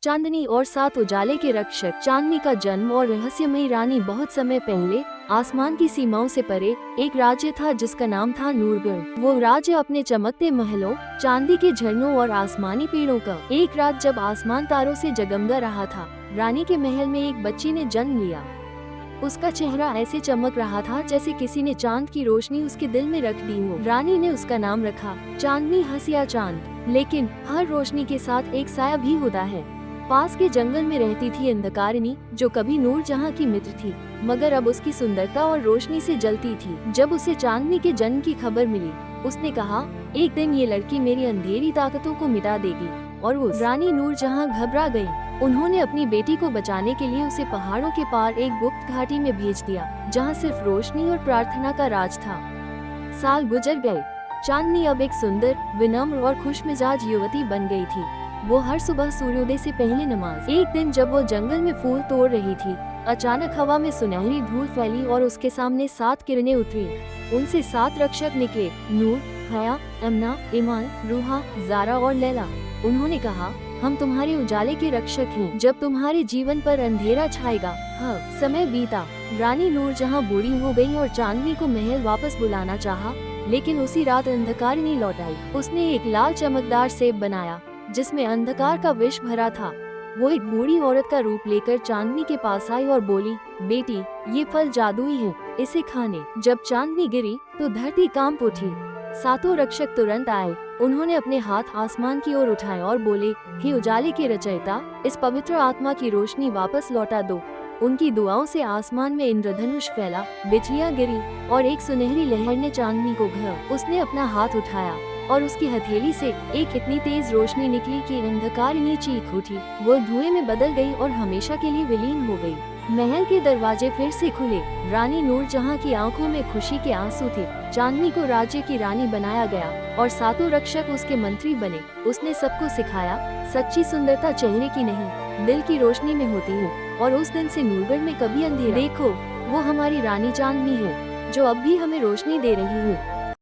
चांदनी और 7 उजाले के रक्षक। चांदनी का जन्म और रहस्यमयी रानी। बहुत समय पहले आसमान की सीमाओं से परे एक राज्य था जिसका नाम था नूरगढ़। वो राज्य अपने चमकते महलों, चांदी के झरनों और आसमानी पेड़ों का। एक रात जब आसमान तारों से जगमगा रहा था, रानी के महल में एक बच्ची ने जन्म लिया। उसका चेहरा ऐसे चमक रहा था जैसे किसी ने चांद की रोशनी उसके दिल में रख दी हो। रानी ने उसका नाम रखा चांदनी हंसिया चांद। लेकिन हर रोशनी के साथ एक साया भी होता है। पास के जंगल में रहती थी अंधकारिणी, जो कभी नूरजहां की मित्र थी, मगर अब उसकी सुंदरता और रोशनी से जलती थी। जब उसे चांदनी के जन्म की खबर मिली, उसने कहा, एक दिन ये लड़की मेरी अंधेरी ताकतों को मिटा देगी। और वो रानी नूरजहां घबरा गई। उन्होंने अपनी बेटी को बचाने के लिए उसे पहाड़ों के पार एक गुप्त घाटी में भेज दिया, जहाँ सिर्फ रोशनी और प्रार्थना का राज था। साल गुजर गए। चांदनी अब एक सुंदर, विनम्र और खुशमिजाज युवती बन गई थी। वो हर सुबह सूर्योदय से पहले नमाज। एक दिन जब वो जंगल में फूल तोड़ रही थी, अचानक हवा में सुनहरी धूल फैली और उसके सामने 7 किरणें उतरी। उनसे 7 रक्षक निकले, नूर, हया, अमना, ईमान, रूहा, जारा और लैला। उन्होंने कहा, हम तुम्हारे उजाले के रक्षक हैं, जब तुम्हारे जीवन पर अंधेरा छाएगा। हाँ, समय बीता। रानी नूरजहां बूढ़ी हो गई और चांदनी को महल वापस बुलाना चाहा, लेकिन उसी रात अंधकारिणी लौट आई। उसने एक लाल चमकदार सेब बनाया जिसमें अंधकार का विष भरा था। वो एक बूढ़ी औरत का रूप लेकर चांदनी के पास आई और बोली, बेटी, ये फल जादुई है, इसे खाने। जब चांदनी गिरी तो धरती कांप उठी। 7 रक्षक तुरंत आए। उन्होंने अपने हाथ आसमान की ओर उठाए और बोले, हे उजाले के रचयिता, इस पवित्र आत्मा की रोशनी वापस लौटा दो। उनकी दुआओं से आसमान में इंद्रधनुष फैला, बिजलियां गिरी और एक सुनहरी लहर ने चांदनी को घेरा। उसने अपना हाथ उठाया और उसकी हथेली से एक इतनी तेज रोशनी निकली कि अंधकारिणी चीख उठी। वो धुएं में बदल गई और हमेशा के लिए विलीन हो गई। महल के दरवाजे फिर से खुले। रानी नूरजहां की आंखों में खुशी के आंसू थे। चांदनी को राज्य की रानी बनाया गया और 7 रक्षक उसके मंत्री बने। उसने सबको सिखाया, सच्ची सुंदरता चेहरे की नहीं, दिल की रोशनी में होती है। और उस दिन से नूरगढ़ में कभी अंधेरा। देखो, वो हमारी रानी चांदनी है, जो अब भी हमें रोशनी दे रही है।